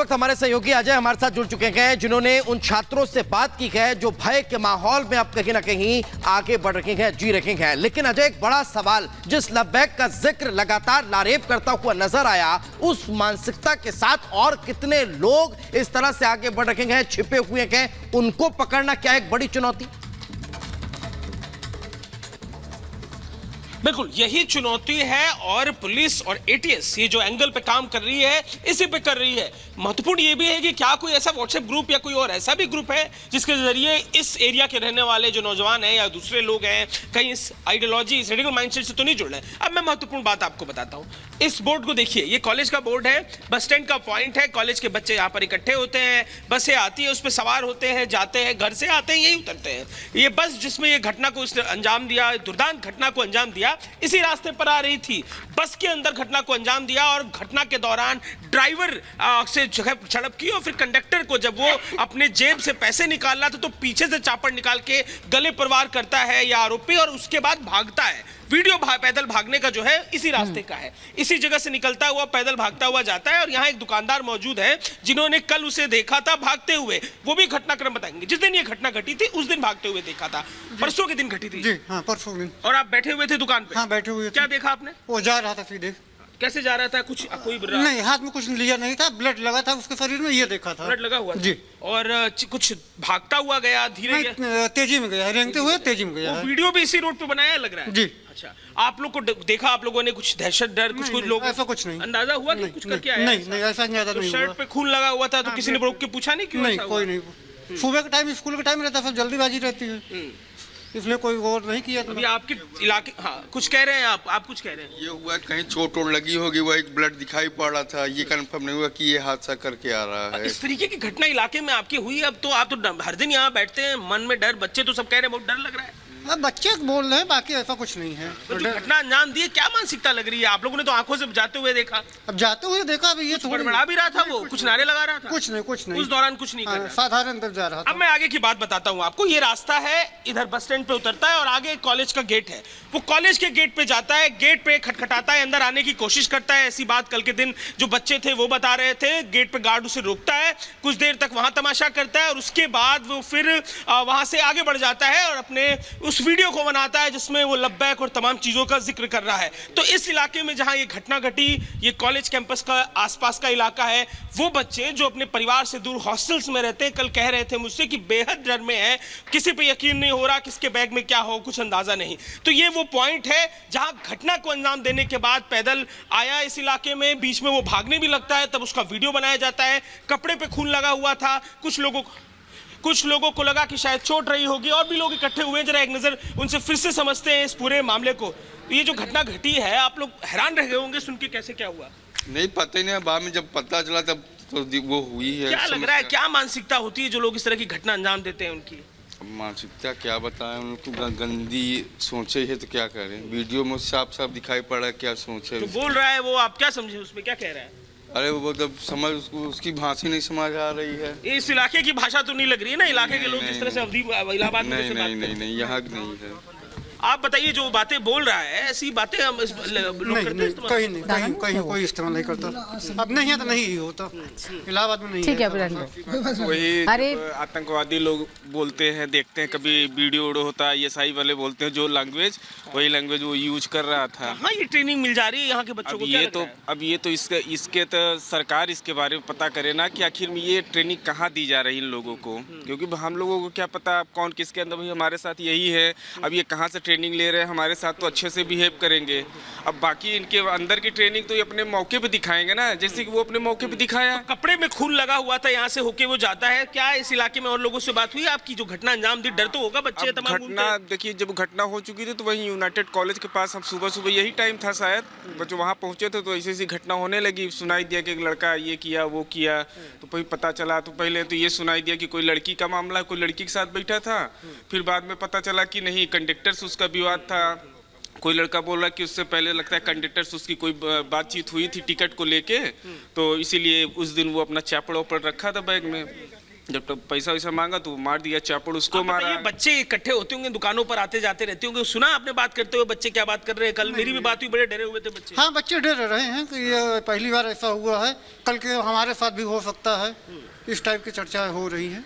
वक्त हमारे सहयोगी अजय हमारे साथ जुड़ चुके हैं, जिन्होंने उन छात्रों से बात की है जो भय के माहौल में अब कहीं ना कहीं आगे बढ़ रहे हैं, जी रहे हैं। लेकिन अजय, एक बड़ा सवाल, जिस लबैक का जिक्र लगातार लारेब करता हुआ नजर आया, उस मानसिकता के साथ और कितने लोग इस तरह से आगे बढ़ रहे हैं, छिपे हुए हैं, उनको पकड़ना क्या एक बड़ी चुनौती? बिल्कुल यही चुनौती है और पुलिस और एटीएस ये जो एंगल पे काम कर रही है इसी पे कर रही है। महत्वपूर्ण ये भी है कि क्या कोई ऐसा व्हाट्सएप ग्रुप या कोई और ऐसा भी ग्रुप है जिसके जरिए इस एरिया के रहने वाले जो नौजवान हैं या दूसरे लोग हैं कहीं इस आइडियोलॉजी, इस रेडिकल माइंडसेट से तो नहीं जुड़ रहे। अब मैं महत्वपूर्ण बात आपको बताता हूँ। इस बोर्ड को देखिए, ये कॉलेज का बोर्ड है, बस स्टैंड का पॉइंट है, कॉलेज के बच्चे यहाँ पर इकट्ठे होते हैं, बसें आती है, उस पर सवार होते हैं, जाते हैं, घर से आते हैं, यही उतरते हैं। ये बस जिसमें ये घटना को उसने अंजाम दिया, दुर्दांत घटना को अंजाम दिया, इसी रास्ते पर आ रही थी, बस के अंदर घटना को अंजाम दिया और घटना के दौरान ड्राइवर से झड़प की और फिर कंडक्टर को जब वो अपने जेब से पैसे निकाल रहा था तो पीछे से चापड़ निकाल के गले पर वार करता है ये आरोपी और उसके बाद भागता है। वीडियो पैदल भागने का जो है इसी रास्ते का है, इसी जगह से निकलता हुआ पैदल भागता हुआ जाता है और यहाँ एक दुकानदार मौजूद है जिन्होंने कल उसे देखा था भागते हुए, वो भी घटनाक्रम बताएंगे। जिस दिन ये घटना घटी थी उस दिन भागते हुए देखा था, परसों के दिन घटी थी जी हाँ, परसों दिन। और आप बैठे हुए थे दुकान पे? हाँ, बैठे हुए थे। क्या देखा आपने? वो जा रहा था सीधे। कैसे जा रहा था? कुछ कोई नहीं, हाथ में कुछ लिया नहीं था, ब्लड लगा था उसके शरीर में, ये देखा था। ब्लड लगा हुआ था? जी। और कुछ भागता हुआ गया, धीरे गया? तेजी में गया, रेंगते हुए तेजी में गया। वीडियो भी इसी रोड पे बनाया लग रहा है? जी। अच्छा, आप लोग को देखा, आप लोगों ने कुछ दहशत, डर, कुछ लोग ऐसा कुछ नहीं, अंदाजा हुआ कि कुछ करके आया? नहीं, ऐसा ज्यादा नहीं हुआ। शर्ट पे खून लगा हुआ था तो किसी ने रोक के पूछा नहीं क्यों? नहीं, कोई नहीं। सुबह के टाइम, स्कूल के टाइम रहता, सब जल्दीबाजी रहती है, इसलिए कोई गौर नहीं किया। अभी आपके इलाके, हाँ कुछ कह रहे हैं आप कुछ कह रहे हैं? ये हुआ कहीं चोट वोट लगी होगी, वो एक ब्लड दिखाई पड़ रहा था, ये कंफर्म नहीं हुआ कि ये हादसा करके आ रहा है। इस तरीके की घटना इलाके में आपकी हुई? अब तो आप तो हर दिन यहाँ बैठते हैं, मन में डर, बच्चे तो सब कह रहे हैं बहुत डर लग रहा है। बच्चे बोल रहे हैं, बाकी ऐसा कुछ नहीं है। तो जो घटना अंजाम दी, क्या मानसिकता लग रही है? आप लोगों ने तो आंखों से जाते हुए देखा। अब जाते हुए देखा, अब ये बड़ा भी रहा था, वो कुछ नारे लगा रहा था? कुछ नहीं, उस दौरान कुछ नहीं कर रहा, साधारण तक जा रहा था। अब मैं आगे की बात बताता हूँ आपको। ये रास्ता है, इधर बस स्टैंड पे उतरता है और आगे कॉलेज का गेट है। वो कॉलेज के गेट पे जाता है, गेट पे खटखटाता है, अंदर आने की कोशिश करता है। ऐसी बात कल के दिन जो बच्चे थे वो बता रहे थे। गेट पे गार्ड उसे रोकता है, कुछ देर तक वहां तमाशा करता है और उसके बाद वो फिर वहां से आगे बढ़ जाता है और अपने उस वीडियो को बनाता है जिसमें वो लब्बैक और तमाम चीजों का जिक्र कर रहा है। तो इस इलाके में जहां ये घटना घटी, ये कॉलेज कैंपस का आसपास का इलाका है, वो बच्चे जो अपने परिवार से दूर हॉस्टल्स में रहते हैं, कल कह रहे थे मुझसे कि बेहद डर में है, किसी पे यकीन नहीं हो रहा, किसके बैग में क्या हो कुछ अंदाजा नहीं। तो ये वो पॉइंट है जहां घटना को अंजाम देने के बाद पैदल आया इस इलाके में, बीच में वो भागने भी लगता है, तब उसका वीडियो बनाया जाता है। कपड़े पे खून लगा हुआ था, कुछ लोगों को लगा कि शायद चोट रही होगी, और भी लोग इकट्ठे हुए। जरा एक नजर उनसे फिर से समझते हैं इस पूरे मामले को। ये जो घटना घटी है, आप लोग हैरान रह गए होंगे सुन के, कैसे क्या हुआ? नहीं पता ही नहीं, बाद में जब पता चला तब तो वो हुई है। क्या लग रहा है, क्या मानसिकता होती है जो लोग इस तरह की घटना अंजाम देते हैं उनकी? मानसिकता क्या बताएं, उनको गंदी सोचे है तो क्या करें। वीडियो में साफ साफ दिखाई पड़ा है क्या सोचे। जो बोल रहा है वो आप क्या समझे, उसमें क्या कह रहा है? अरे वो मतलब समझ उसकी भाषा नहीं समझ आ रही है। इस इलाके की भाषा तो नहीं लग रही है ना, इलाके के लोग जिस तरह से अवधि इलाहाबाद में नहीं नहीं नहीं नहीं, यहाँ नहीं है। आप बताइए, जो बातें बोल रहा है ऐसी बातें हम लोग करते हैं? कहीं कोई इस्तेमाल नहीं करता। अब नहीं है तो नहीं ही होता, इलाहाबाद में नहीं। ठीक है, वही अरे आतंकवादी लोग बोलते हैं, देखते हैं, कभी वीडियो होता है, ISI वाले बोलते हैं जो लैंग्वेज, वही लैंग्वेज वो यूज कर रहा था। हाँ, ये ट्रेनिंग मिल जा रही है यहाँ के बच्चों को। अब ये तो इसके तो सरकार इसके बारे में पता करे ना कि आखिर में ये ट्रेनिंग कहाँ दी जा रही है इन लोगों को, क्योंकि हम लोगों को क्या पता कौन किसके अंदर। भाई हमारे साथ यही है, अब ये कहाँ से ट्रेनिंग ले रहे हैं, हमारे साथ तो अच्छे से बिहेव करेंगे। अब बाकी इनके अंदर की ट्रेनिंग तो ये अपने मौके पे दिखाएंगे ना, जैसे कि वो अपने मौके पे दिखाया। तो कपड़े में खून लगा हुआ था, यहाँ से होके वो जाता है। क्या इस इलाके में और लोगों से बात हुई आपकी जो घटना अंजाम दी? डर तो होगा, बच्चे तमाम घटना देखिए, जब घटना हो चुकी थी तो वहीं यूनाइटेड कॉलेज के पास हम सुबह यही टाइम था शायद, बच्चे वहाँ पहुंचे थे तो ऐसी घटना होने लगी। सुनाई दिया कि एक लड़का ये किया वो किया, तो फिर पता चला, तो पहले तो ये सुनाई दिया कि कोई लड़की का मामला, कोई लड़की के साथ बैठा था। फिर बाद में पता चला कि नहीं, कंडक्टर से उसका विवाद था। कोई लड़का बोल रहा कि उससे पहले लगता है कंडक्टर से उसकी कोई बातचीत हुई थी टिकट को लेके, तो इसीलिए उस दिन वो अपना चापड़ वापड़ रखा था बैग में। जब तक पैसा वैसा मांगा तो मार दिया, चापड़ उसको मारा। ये बच्चे इकट्ठे होते होंगे दुकानों पर, आते जाते रहते होंगे, सुना आपने बात करते हुए बच्चे क्या बात कर रहे हैं? कल मेरी भी बात हुई, बड़े डरे हुए थे बच्चे। हाँ, बच्चे डर रहे हैं कि ये पहली बार ऐसा हुआ है, कल के हमारे साथ भी हो सकता है, इस टाइप की चर्चाएं हो रही हैं।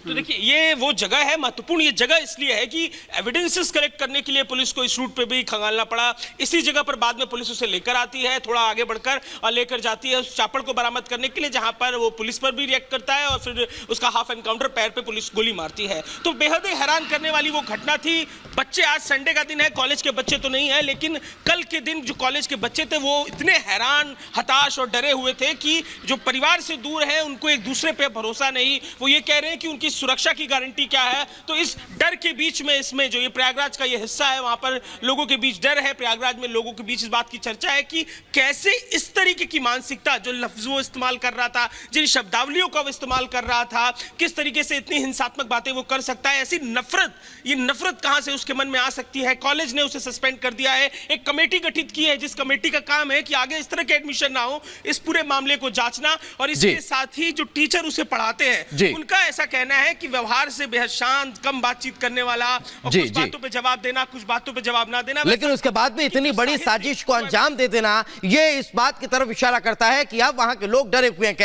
तो देखिए ये वो जगह है महत्वपूर्ण, ये जगह इसलिए है कि एविडेंसेस कलेक्ट करने के लिए पुलिस को इस रूट पे भी खंगालना पड़ा। इसी जगह पर बाद में पुलिस उसे लेकर आती है, थोड़ा आगे बढ़कर और लेकर जाती है उस चापड़ को बरामद करने के लिए, जहां पर वो पुलिस पर भी रिएक्ट करता है और फिर उसका हाफ एनकाउंटर, पैर पे पुलिस गोली मारती है। तो बेहद ही हैरान करने वाली वो घटना थी। बच्चे, आज संडे का दिन है, कॉलेज के बच्चे तो नहीं है, लेकिन कल के दिन जो कॉलेज के बच्चे थे वो इतने हैरान, हताश और डरे हुए थे कि जो परिवार से दूर है उनको एक दूसरे पे भरोसा नहीं। वो ये कह रहे हैं कि उनकी सुरक्षा की गारंटी क्या है। तो इस डर के बीच में, इसमें जो ये प्रयागराज का ये हिस्सा है, वहां पर लोगों के बीच डर है, प्रयागराज में लोगों के बीच इस बात की चर्चा है कि कैसे इस तरीके की मानसिकता, जो लफ्ज वो इस्तेमाल कर रहा था, जिन शब्दावलियों का वो इस्तेमाल कर रहा था, किस तरीके से इतनी हिंसात्मक बातें वो कर सकता है। ऐसी नफरत, ये नफरत कहां से उसके मन में आ सकती है? कॉलेज ने उसे सस्पेंड कर दिया है, एक कमेटी गठित की है जिस कमेटी का काम है कि आगे इस तरह के एडमिशन ना हो, इस पूरे मामले को जांचना। और इसके साथ ही जो टीचर उसे पढ़ाते हैं उनका ऐसा कहना है कि व्यवहार से बेहद शांत, कम बातचीत करने वाला, और कुछ बातों पे जवाब देना, कुछ बातों पे जवाब ना देना। लेकिन उसके बाद भी इतनी बड़ी साजिश को अंजाम दे देना, ये इस बात की तरफ इशारा करता है कि अब वहां के लोग डरे हुए हैं।